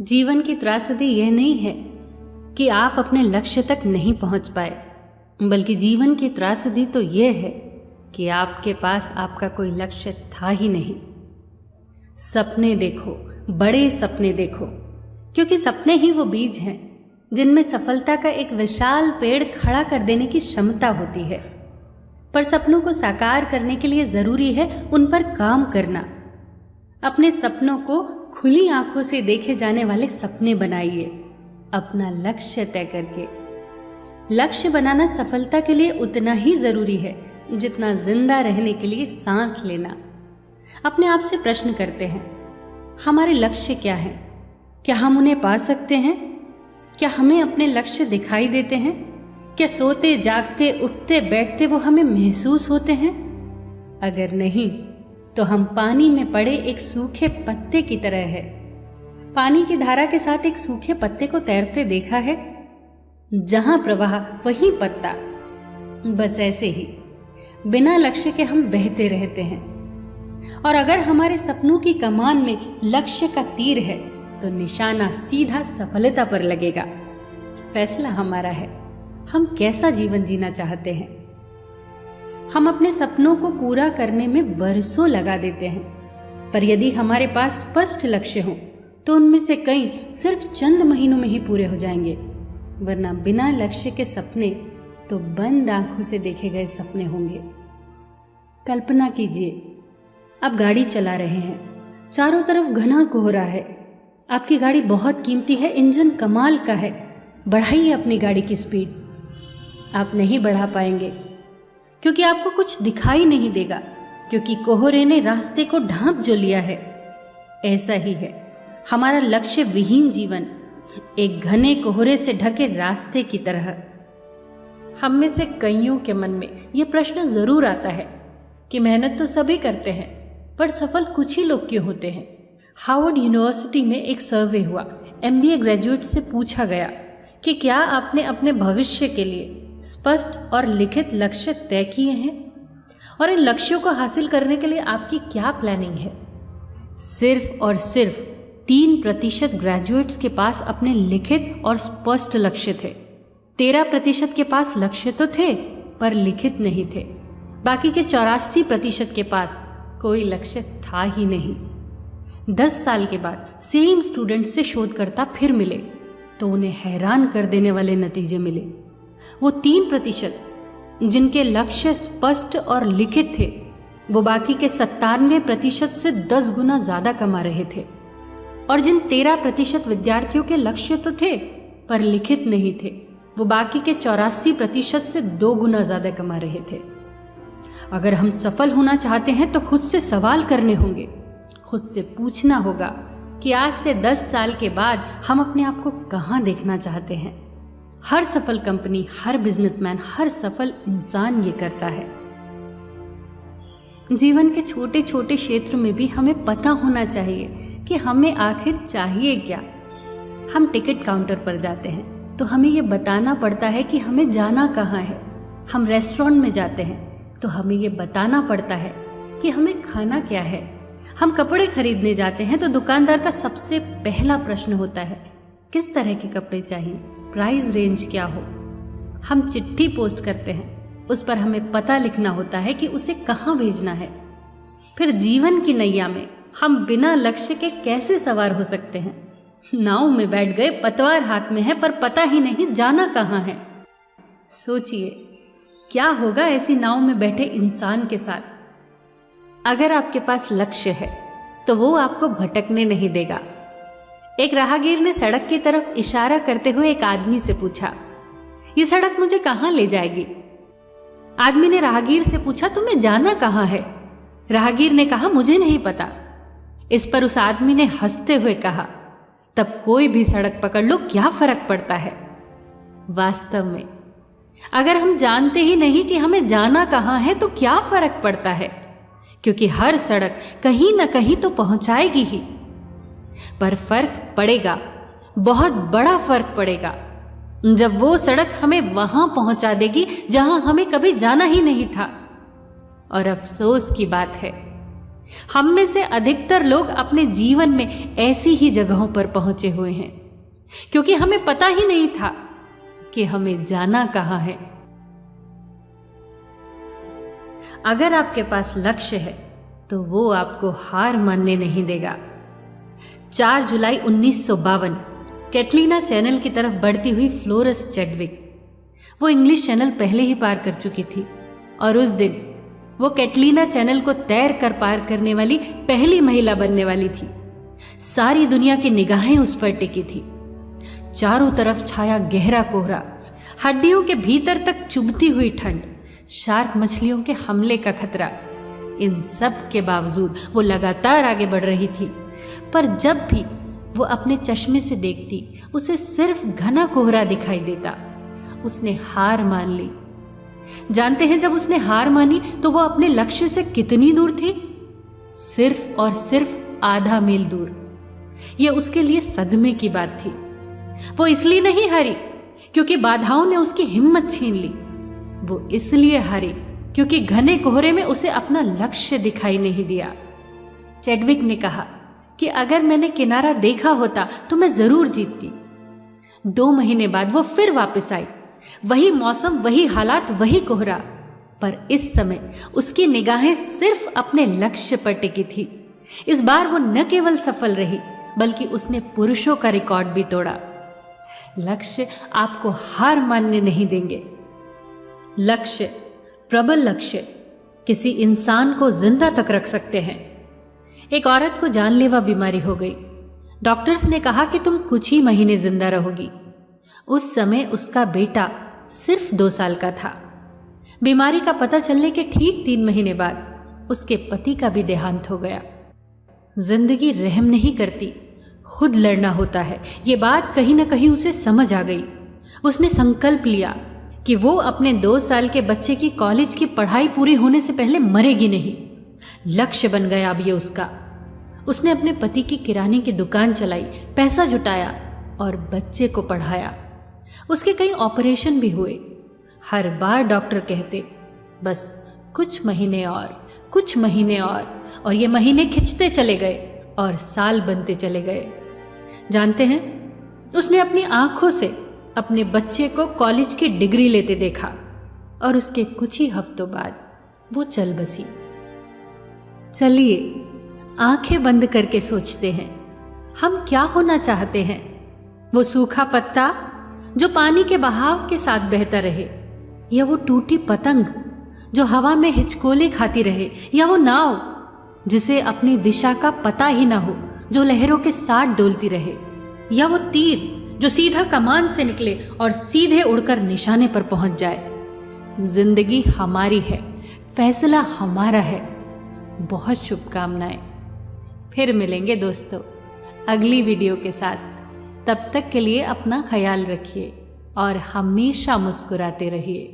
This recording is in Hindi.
जीवन की त्रासदी यह नहीं है कि आप अपने लक्ष्य तक नहीं पहुंच पाए, बल्कि जीवन की त्रासदी तो यह है कि आपके पास आपका कोई लक्ष्य था ही नहीं। सपने देखो, बड़े सपने देखो, क्योंकि सपने ही वो बीज हैं जिनमें सफलता का एक विशाल पेड़ खड़ा कर देने की क्षमता होती है। पर सपनों को साकार करने के लिए जरूरी है उन पर काम करना। अपने सपनों को खुली आंखों से देखे जाने वाले सपने बनाइए, अपना लक्ष्य तय करके। लक्ष्य बनाना सफलता के लिए उतना ही जरूरी है जितना जिंदा रहने के लिए सांस लेना। अपने आप से प्रश्न करते हैं, हमारे लक्ष्य क्या हैं? क्या हम उन्हें पा सकते हैं? क्या हमें अपने लक्ष्य दिखाई देते हैं? क्या सोते जागते उठते बैठते वो हमें महसूस होते हैं? अगर नहीं तो हम पानी में पड़े एक सूखे पत्ते की तरह है। पानी की धारा के साथ एक सूखे पत्ते को तैरते देखा है? जहां प्रवाह वहीं पत्ता। बस ऐसे ही बिना लक्ष्य के हम बहते रहते हैं। और अगर हमारे सपनों की कमान में लक्ष्य का तीर है तो निशाना सीधा सफलता पर लगेगा। फैसला हमारा है, हम कैसा जीवन जीना चाहते हैं। हम अपने सपनों को पूरा करने में बरसों लगा देते हैं, पर यदि हमारे पास स्पष्ट लक्ष्य हो तो उनमें से कई सिर्फ चंद महीनों में ही पूरे हो जाएंगे। वरना बिना लक्ष्य के सपने तो बंद आंखों से देखे गए सपने होंगे। कल्पना कीजिए, आप गाड़ी चला रहे हैं, चारों तरफ घना कोहरा है। आपकी गाड़ी बहुत कीमती है, इंजन कमाल का है। बढ़ाइए अपनी गाड़ी की स्पीड। आप नहीं बढ़ा पाएंगे क्योंकि आपको कुछ दिखाई नहीं देगा, क्योंकि कोहरे ने रास्ते को ढांप जो लिया है। ऐसा ही है हमारा लक्ष्य विहीन जीवन, एक घने कोहरे से ढके रास्ते की तरह। हम में से कईयों के मन में यह प्रश्न जरूर आता है कि मेहनत तो सभी करते हैं, पर सफल कुछ ही लोग क्यों होते हैं। हार्वर्ड यूनिवर्सिटी में एक सर्वे हुआ। MBA ग्रेजुएट से पूछा गया कि क्या आपने अपने भविष्य के लिए स्पष्ट और लिखित लक्ष्य तय किए हैं, और इन लक्ष्यों को हासिल करने के लिए आपकी क्या प्लानिंग है। सिर्फ और सिर्फ 3% ग्रेजुएट्स के पास अपने लिखित और स्पष्ट लक्ष्य थे। 13% के पास लक्ष्य तो थे पर लिखित नहीं थे। बाकी के 84% के पास कोई लक्ष्य था ही नहीं। 10 साल के बाद सेम स्टूडेंट से शोधकर्ता फिर मिले तो उन्हें हैरान कर देने वाले नतीजे मिले। वो 3% जिनके लक्ष्य स्पष्ट और लिखित थे, वो बाकी के 97% से 10 गुना ज्यादा कमा रहे थे। और जिन 13% विद्यार्थियों के लक्ष्य तो थे पर लिखित नहीं थे, वो बाकी के 84% से 2 गुना ज्यादा कमा रहे थे। अगर हम सफल होना चाहते हैं तो खुद से सवाल करने होंगे, खुद से पूछना होगा कि आज से 10 साल के बाद हम अपने आप को कहाँ देखना चाहते हैं। हर सफल कंपनी, हर बिजनेसमैन, हर सफल इंसान ये करता है। जीवन के छोटे छोटे क्षेत्र में भी हमें पता होना चाहिए कि हमें आखिर चाहिए क्या। हम टिकट काउंटर पर जाते हैं तो हमें ये बताना पड़ता है कि हमें जाना कहाँ है। हम रेस्टोरेंट में जाते हैं तो हमें ये बताना पड़ता है कि हमें खाना क्या है। हम कपड़े खरीदने जाते हैं तो दुकानदार का सबसे पहला प्रश्न होता है, किस तरह के कपड़े चाहिए, प्राइस रेंज क्या हो। हम चिट्ठी पोस्ट करते हैं, उस पर हमें पता लिखना होता है कि उसे कहाँ भेजना है। फिर जीवन की नैया में हम बिना लक्ष्य के कैसे सवार हो सकते हैं। नाव में बैठ गए, पतवार हाथ में है, पर पता ही नहीं जाना कहाँ है। सोचिए क्या होगा ऐसी नाव में बैठे इंसान के साथ। अगर आपके पास लक्ष्य है तो वो आपको भटकने नहीं देगा। एक राहगीर ने सड़क की तरफ इशारा करते हुए एक आदमी से पूछा, ये सड़क मुझे कहाँ ले जाएगी। आदमी ने राहगीर से पूछा, तुम्हें जाना कहाँ है। राहगीर ने कहा, मुझे नहीं पता। इस पर उस आदमी ने हंसते हुए कहा, तब कोई भी सड़क पकड़ लो, क्या फर्क पड़ता है। वास्तव में अगर हम जानते ही नहीं कि हमें जाना कहाँ है तो क्या फर्क पड़ता है, क्योंकि हर सड़क कहीं ना कहीं तो पहुंचाएगी ही। पर फर्क पड़ेगा, बहुत बड़ा फर्क पड़ेगा, जब वो सड़क हमें वहां पहुंचा देगी जहां हमें कभी जाना ही नहीं था। और अफसोस की बात है हम में से अधिकतर लोग अपने जीवन में ऐसी ही जगहों पर पहुंचे हुए हैं क्योंकि हमें पता ही नहीं था कि हमें जाना कहां है। अगर आपके पास लक्ष्य है तो वो आपको हार मानने नहीं देगा। 4 जुलाई 1952 कैटलीना चैनल की तरफ बढ़ती हुई फ्लोरेंस चैडविक, वो इंग्लिश चैनल पहले ही पार कर चुकी थी और उस दिन वो कैटलीना चैनल को तैर कर पार करने वाली पहली महिला बनने वाली थी। सारी दुनिया की निगाहें उस पर टिकी थी। चारों तरफ छाया गहरा कोहरा, हड्डियों के भीतर तक चुभती हुई ठंड, शार्क मछलियों के हमले का खतरा। इन सब के बावजूद वो लगातार आगे बढ़ रही थी। पर जब भी वो अपने चश्मे से देखती, उसे सिर्फ घना कोहरा दिखाई देता। उसने हार मान ली। जानते हैं, जब उसने हार मानी तो वो अपने लक्ष्य से कितनी दूर थी? सिर्फ और सिर्फ आधा मील दूर। ये उसके लिए सदमे की बात थी। वो इसलिए नहीं हारी क्योंकि बाधाओं ने उसकी हिम्मत छीन ली। वो इसलिए हारी क्योंकि घने कोहरे में उसे अपना लक्ष्य दिखाई नहीं दिया। चैडविक ने कहा कि अगर मैंने किनारा देखा होता तो मैं जरूर जीतती। 2 महीने बाद वो फिर वापस आई। वही मौसम, वही हालात, वही कोहरा, पर इस समय उसकी निगाहें सिर्फ अपने लक्ष्य पर टिकी थी। इस बार वो न केवल सफल रही बल्कि उसने पुरुषों का रिकॉर्ड भी तोड़ा। लक्ष्य आपको हार मानने नहीं देंगे। लक्ष्य, प्रबल लक्ष्य किसी इंसान को जिंदा तक रख सकते हैं। एक औरत को जानलेवा बीमारी हो गई। डॉक्टर्स ने कहा कि तुम कुछ ही महीने जिंदा रहोगी। उस समय उसका बेटा सिर्फ 2 साल का था। बीमारी का पता चलने के ठीक 3 महीने बाद उसके पति का भी देहांत हो गया। जिंदगी रहम नहीं करती, खुद लड़ना होता है। ये बात कहीं ना कहीं उसे समझ आ गई। उसने संकल्प लिया कि वो अपने 2 साल के बच्चे की कॉलेज की पढ़ाई पूरी होने से पहले मरेगी नहीं। लक्ष्य बन गया अब ये उसका। उसने अपने पति की किराने की दुकान चलाई, पैसा जुटाया और बच्चे को पढ़ाया। उसके कई ऑपरेशन भी हुए। हर बार डॉक्टर कहते, बस कुछ महीने और, कुछ महीने और ये महीने खिंचते चले गए और साल बनते चले गए। जानते हैं, उसने अपनी आंखों से अपने बच्चे को कॉलेज की डिग्री लेते देखा और उसके कुछ ही हफ्तों बाद वो चल बसी। चलिए आंखें बंद करके सोचते हैं, हम क्या होना चाहते हैं? वो सूखा पत्ता जो पानी के बहाव के साथ बहता रहे, या वो टूटी पतंग जो हवा में हिचकोले खाती रहे, या वो नाव जिसे अपनी दिशा का पता ही ना हो, जो लहरों के साथ डोलती रहे, या वो तीर जो सीधा कमान से निकले और सीधे उड़कर निशाने पर पहुंच जाए। जिंदगी हमारी है, फैसला हमारा है। बहुत शुभकामनाएं। फिर मिलेंगे दोस्तों अगली वीडियो के साथ। तब तक के लिए अपना ख्याल रखिए और हमेशा मुस्कुराते रहिए।